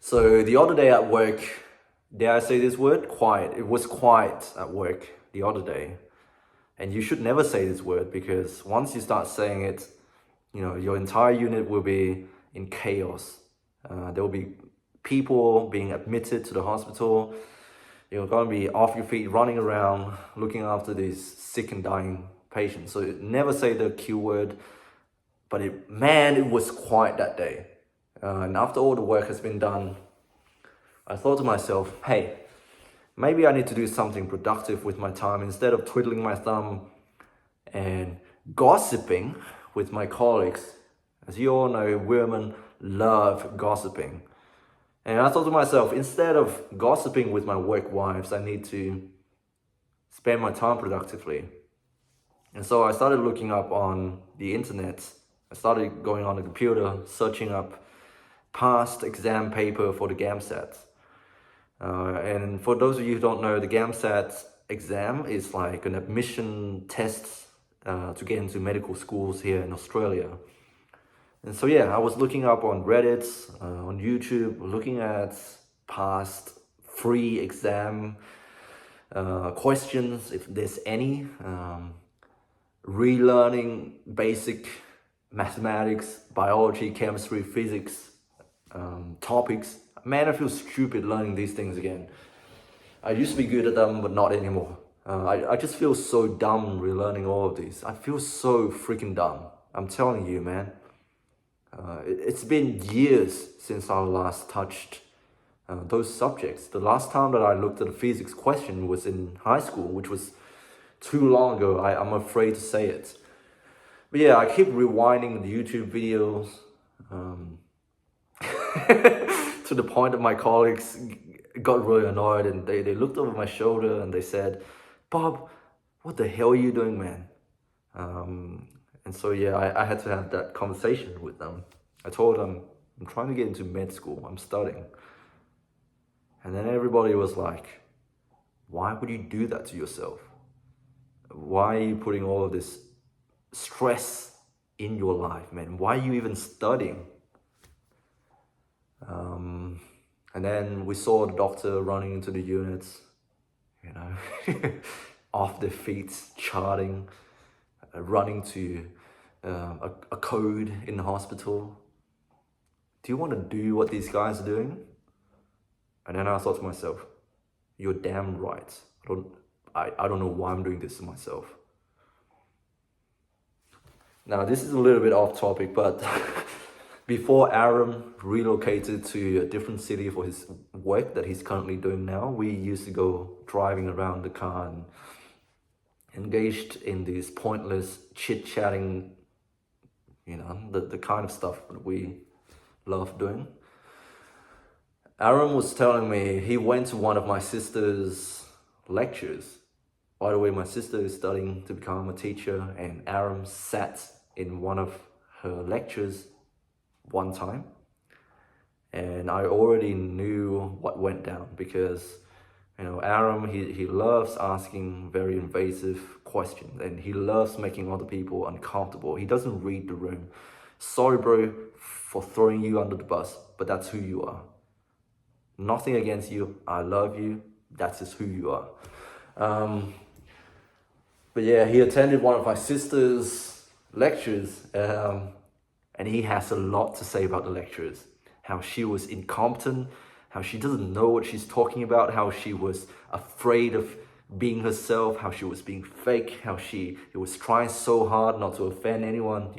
So the other day at work, dare I say this word? Quiet. It was quiet at work the other day. And you should never say this word because once you start saying it, your entire unit will be in chaos. There will be people being admitted to the hospital. You're going to be off your feet, running around, looking after these sick and dying patients. So never say the Q word. But it was quiet that day. And after all the work has been done, I thought to myself, hey, maybe I need to do something productive with my time instead of twiddling my thumb and gossiping with my colleagues. As you all know, women love gossiping. And I thought to myself, instead of gossiping with my work wives, I need to spend my time productively. And so I started looking up on the internet. I started going on the computer, searching up past exam paper for the GAMSAT. And for those of you who don't know, the GAMSAT exam is like an admission test to get into medical schools here in Australia. And so I was looking up on Reddit, on YouTube, looking at past free exam questions, if there's any, relearning basic mathematics, biology, chemistry, physics topics. Man, I feel stupid learning these things again. I used to be good at them, but not anymore. I just feel so dumb relearning all of these. I feel so freaking dumb. I'm telling you, man. It's been years since I last touched those subjects. The last time that I looked at a physics question was in high school, which was too long ago. I'm afraid to say it. But I keep rewinding the YouTube videos to the point that my colleagues got really annoyed and they looked over my shoulder and they said, "Bob, what the hell are you doing, man?" And so I had to have that conversation with them. I told them, I'm trying to get into med school, I'm studying. And then everybody was like, why would you do that to yourself? Why are you putting all of this stress in your life, man? Why are you even studying? And then we saw the doctor running into the units, off their feet, charting, running to a code in the hospital. Do you want to do what these guys are doing? And then I thought to myself, you're damn right. I don't know why I'm doing this to myself. Now, this is a little bit off topic, but before Aaron relocated to a different city for his work that he's currently doing now, we used to go driving around the car and engaged in these pointless chit-chatting, the kind of stuff that we love doing. Aaron was telling me he went to one of my sister's lectures. By the way, my sister is studying to become a teacher, and Aaron sat in one of her lectures one time. And I already knew what went down because, Aaron, he loves asking very invasive questions and he loves making other people uncomfortable. He doesn't read the room. Sorry, bro, for throwing you under the bus, but that's who you are. Nothing against you. I love you. That's just who you are. But he attended one of my sister's lectures, and he has a lot to say about the lectures. How she was incompetent, how she doesn't know what she's talking about, how she was afraid of being herself, how she was being fake, how she was trying so hard not to offend anyone,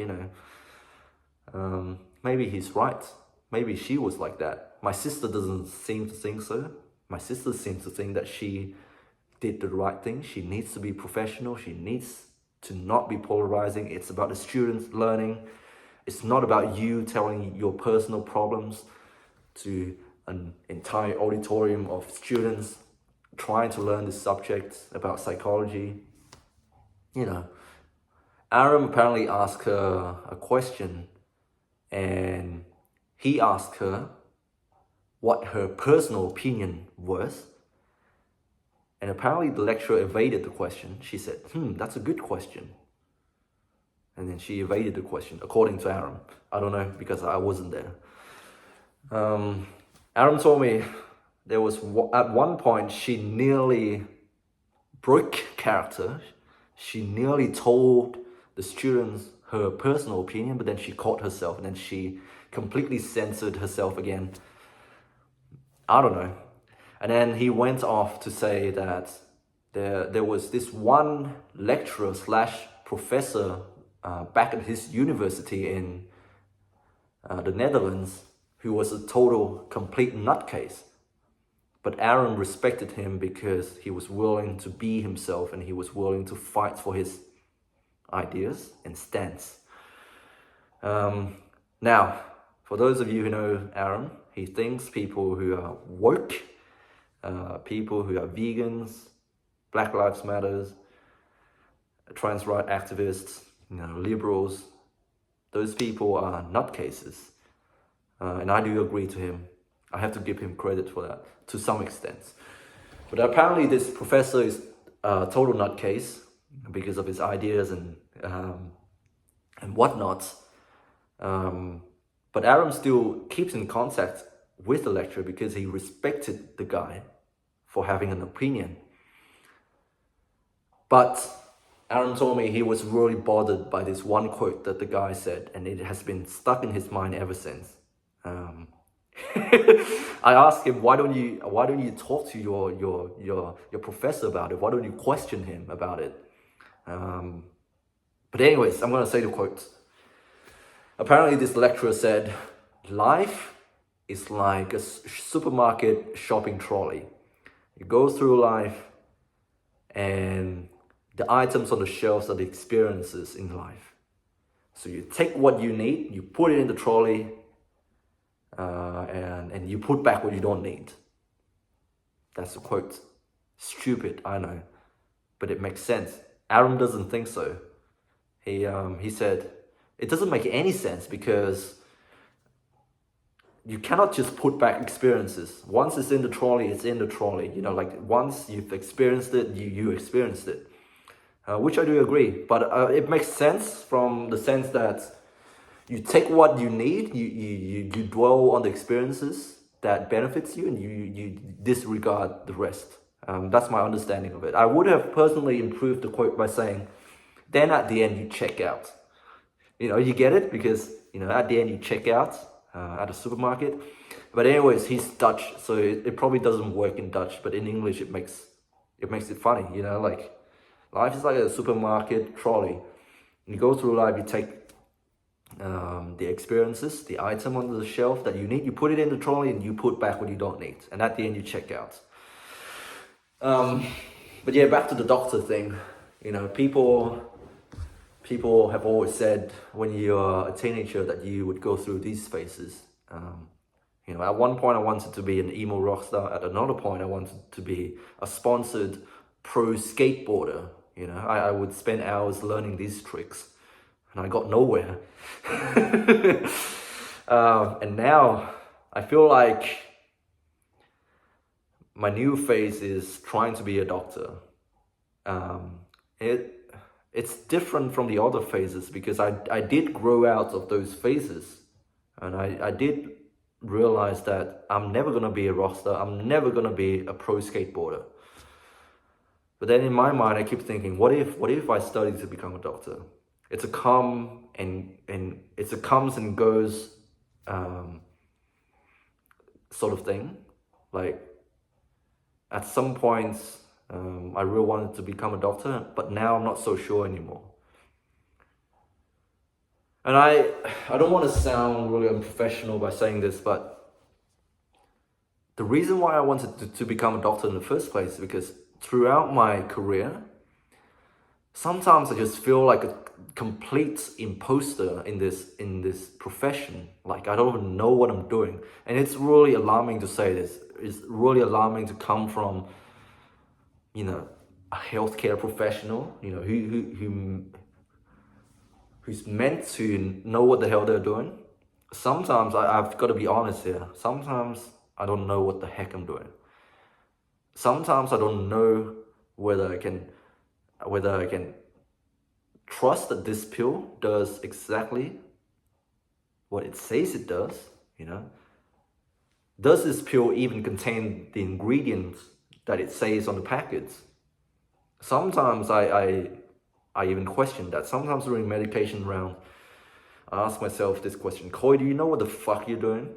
Maybe he's right. Maybe she was like that. My sister doesn't seem to think so. My sister seems to think that she did the right thing. She needs to be professional. She needs to not be polarizing. It's about the students learning. It's not about you telling your personal problems to an entire auditorium of students trying to learn this subject about psychology. Aaron apparently asked her a question, and he asked her what her personal opinion was. And apparently the lecturer evaded the question. She said, that's a good question. And then she evaded the question, according to Aaron. I don't know, because I wasn't there. Aaron told me there was at one point she nearly broke character. She nearly told the students her personal opinion, but then she caught herself and then she completely censored herself again. I don't know. And then he went off to say that there was this one lecturer slash professor back at his university in the Netherlands who was a total complete nutcase. But Aaron respected him because he was willing to be himself and he was willing to fight for his ideas and stance. Now, for those of you who know Aaron, he thinks people who are woke, people who are vegans, Black Lives Matters, trans rights activists, liberals, those people are nutcases. And I do agree to him. I have to give him credit for that to some extent. But apparently this professor is a total nutcase because of his ideas and whatnot. But Aaron still keeps in contact with the lecturer because he respected the guy for having an opinion. But Aaron told me he was really bothered by this one quote that the guy said, and it has been stuck in his mind ever since. I asked him, why don't you talk to your professor about it? Why don't you question him about it? But anyways, I'm gonna say the quote. Apparently this lecturer said, life is like a supermarket shopping trolley. You go through life and the items on the shelves are the experiences in life. So you take what you need, you put it in the trolley, and you put back what you don't need. That's the quote. Stupid, I know, but it makes sense. Aaron doesn't think so. He said, it doesn't make any sense because you cannot just put back experiences. Once it's in the trolley, it's in the trolley. Like once you've experienced it, you experienced it. Which I do agree, but it makes sense from the sense that you take what you need, you dwell on the experiences that benefits you, and you disregard the rest. That's my understanding of it. I would have personally improved the quote by saying, then at the end you check out. You get it? Because, at the end you check out at a supermarket. But anyways, he's Dutch, so it probably doesn't work in Dutch, but in English it makes it funny, like life is like a supermarket trolley. You go through life, you take the experiences, the item on the shelf that you need, you put it in the trolley and you put back what you don't need. And at the end you check out. But yeah, back to the doctor thing. People have always said when you're a teenager that you would go through these phases. At one point I wanted to be an emo rock star. At another point I wanted to be a sponsored pro skateboarder. I would spend hours learning these tricks and I got nowhere. And now I feel like my new phase is trying to be a doctor. It's different from the other phases because I did grow out of those phases, and I did realize that I'm never gonna be a rock star. I'm never gonna be a pro skateboarder. But then in my mind, I keep thinking, what if I studied to become a doctor? It's a it's a comes and goes sort of thing. Like at some points, I really wanted to become a doctor, but now I'm not so sure anymore. And I don't want to sound really unprofessional by saying this, but the reason why I wanted to become a doctor in the first place is because throughout my career, sometimes I just feel like a complete imposter in this profession. Like I don't even know what I'm doing. And it's really alarming to say this. It's really alarming to come from, a healthcare professional, who's meant to know what the hell they're doing. Sometimes I've got to be honest here. Sometimes I don't know what the heck I'm doing. Sometimes I don't know whether I can trust that this pill does exactly what it says it does. does this pill even contain the ingredients that it says on the package? Sometimes I even question that. Sometimes during medication round, I ask myself this question: Koi, do you know what the fuck you're doing?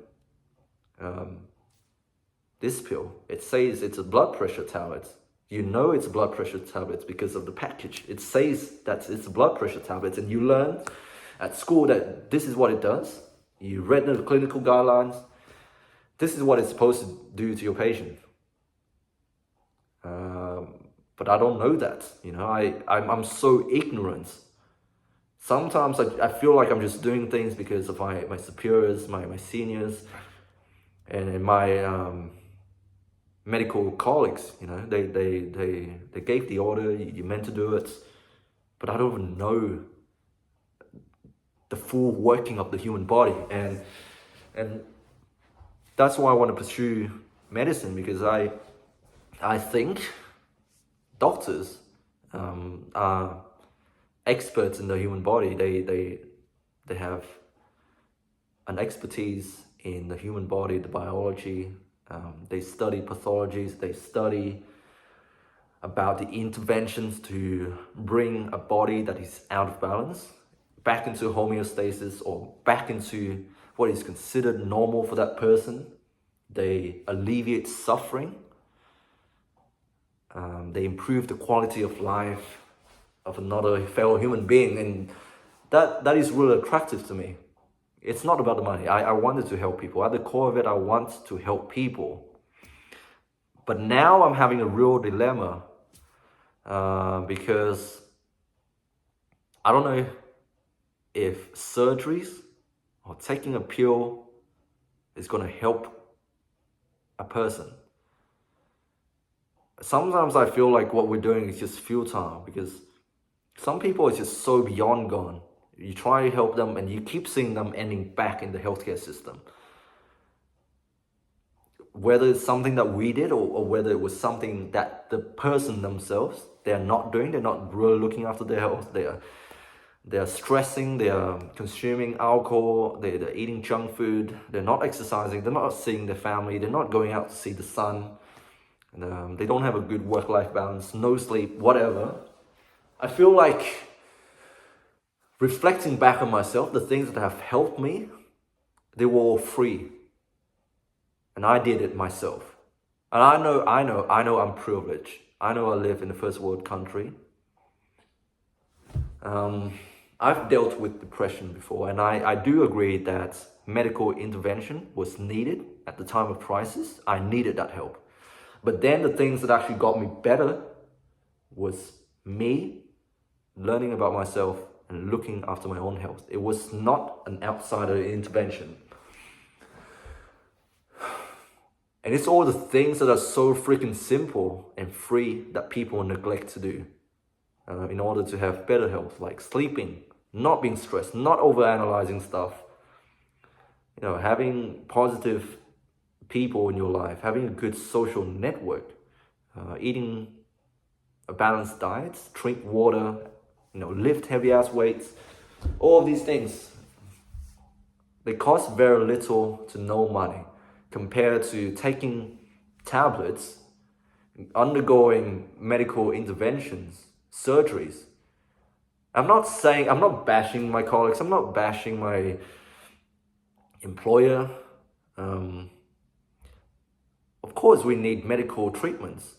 This pill, it says it's a blood pressure tablet. You know it's blood pressure tablets because of the package. It says that it's blood pressure tablets, and you learn at school that this is what it does. You read the clinical guidelines. This is what it's supposed to do to your patient. But I don't know that. I'm so ignorant. Sometimes I feel like I'm just doing things because of my superiors, my seniors, and my medical colleagues. They gave the order, you meant to do it, but I don't even know the full working of the human body, and that's why I want to pursue medicine, because I think doctors are experts in the human body. They have an expertise in the human body, the biology. They study pathologies. They study about the interventions to bring a body that is out of balance back into homeostasis, or back into what is considered normal for that person. They alleviate suffering. They improve the quality of life of another fellow human being, and that is really attractive to me. It's not about the money. I wanted to help people. At the core of it, I want to help people. But now I'm having a real dilemma because I don't know if surgeries or taking a pill is going to help a person. Sometimes I feel like what we're doing is just futile, because some people are just so beyond gone. You try to help them and you keep seeing them ending back in the healthcare system. Whether it's something that we did, or whether it was something that the person themselves, they're not doing, they're not really looking after their health. They're stressing, they're consuming alcohol, they're eating junk food, they're not exercising, they're not seeing their family, they're not going out to see the sun. They don't have a good work-life balance, no sleep, whatever. I feel like reflecting back on myself, the things that have helped me, they were all free. And I did it myself. And I know I'm privileged. I know I live in a first world country. I've dealt with depression before, and I do agree that medical intervention was needed at the time of crisis. I needed that help. But then the things that actually got me better was me learning about myself and looking after my own health. It was not an outsider intervention. And it's all the things that are so freaking simple and free that people neglect to do in order to have better health, like sleeping, not being stressed, not overanalyzing stuff, having positive people in your life, having a good social network, eating a balanced diet, drink water, lift heavy ass weights. All of these things, they cost very little to no money compared to taking tablets, undergoing medical interventions, surgeries. I'm not bashing my colleagues, I'm not bashing my employer. Of course, we need medical treatments.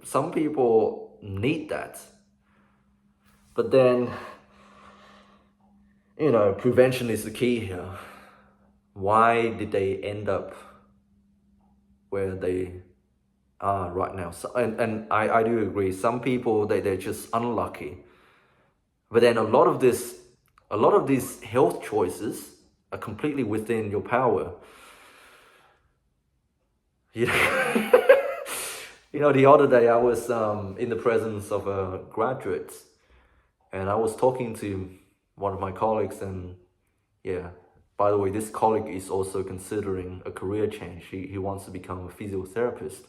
Some people need that. But then, prevention is the key here. Why did they end up where they are right now? So, and I do agree, some people, they're just unlucky. But then a lot of these health choices are completely within your power. The other day I was in the presence of a graduate, and I was talking to one of my colleagues, and by the way, this colleague is also considering a career change. He wants to become a physiotherapist,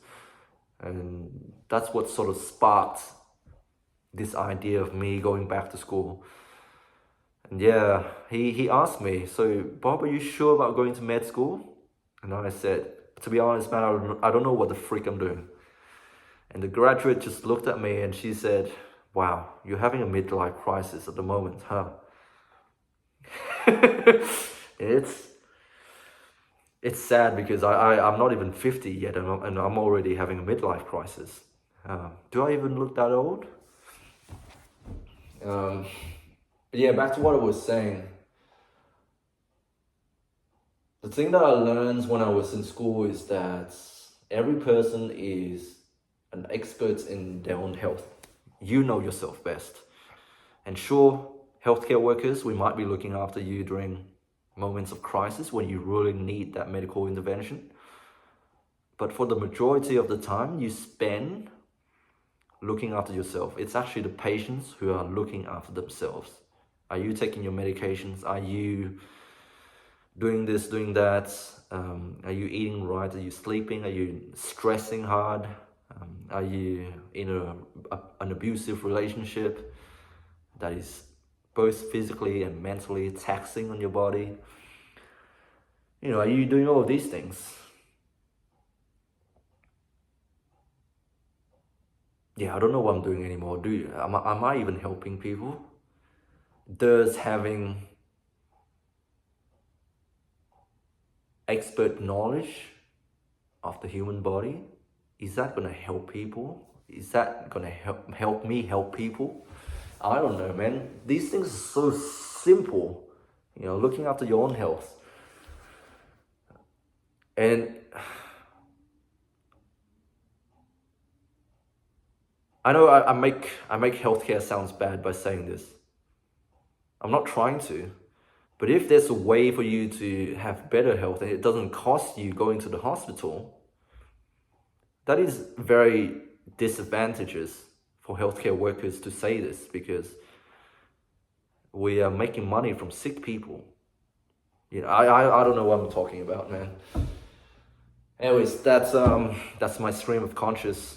and that's what sort of sparked this idea of me going back to school. And he asked me, so Bob, are you sure about going to med school? And I said, to be honest, man, I don't know what the freak I'm doing. And the graduate just looked at me and she said, wow, you're having a midlife crisis at the moment, huh? it's sad because I'm not even 50 yet, and I'm already having a midlife crisis. Do I even look that old? Yeah, back to what I was saying. The thing that I learned when I was in school is that every person is an expert in their own health. You know yourself best. And sure, healthcare workers, we might be looking after you during moments of crisis when you really need that medical intervention. But for the majority of the time you spend looking after yourself, it's actually the patients who are looking after themselves. Are you taking your medications? Are you doing this, doing that? Are you eating right? Are you sleeping? Are you stressing hard? Are you in an abusive relationship that is both physically and mentally taxing on your body? Are you doing all of these things? Yeah, I don't know what I'm doing anymore. Am I even helping people? Does having expert knowledge of the human body, is that going to help people? Is that going to help me help people? I don't know, man. These things are so simple, looking after your own health. And I know I make healthcare sounds bad by saying this. I'm not trying to. But if there's a way for you to have better health and it doesn't cost you going to the hospital, that is very disadvantageous for healthcare workers to say this, because we are making money from sick people. I don't know what I'm talking about, man. Anyways, that's my stream of consciousness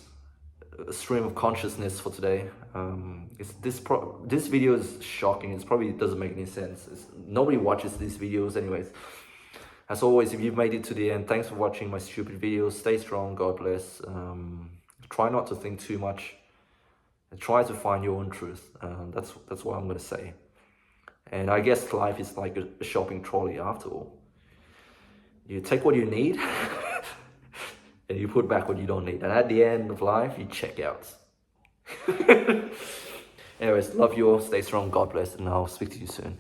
for today. This video is shocking. It probably doesn't make any sense. Nobody watches these videos anyways. As always, if you've made it to the end, thanks for watching my stupid videos. Stay strong, God bless. Try not to think too much, and try to find your own truth. That's what I'm gonna say. And I guess life is like a shopping trolley after all. You take what you need and you put back what you don't need. And at the end of life, you check out. Anyways, love you all. Stay strong. God bless. And I'll speak to you soon.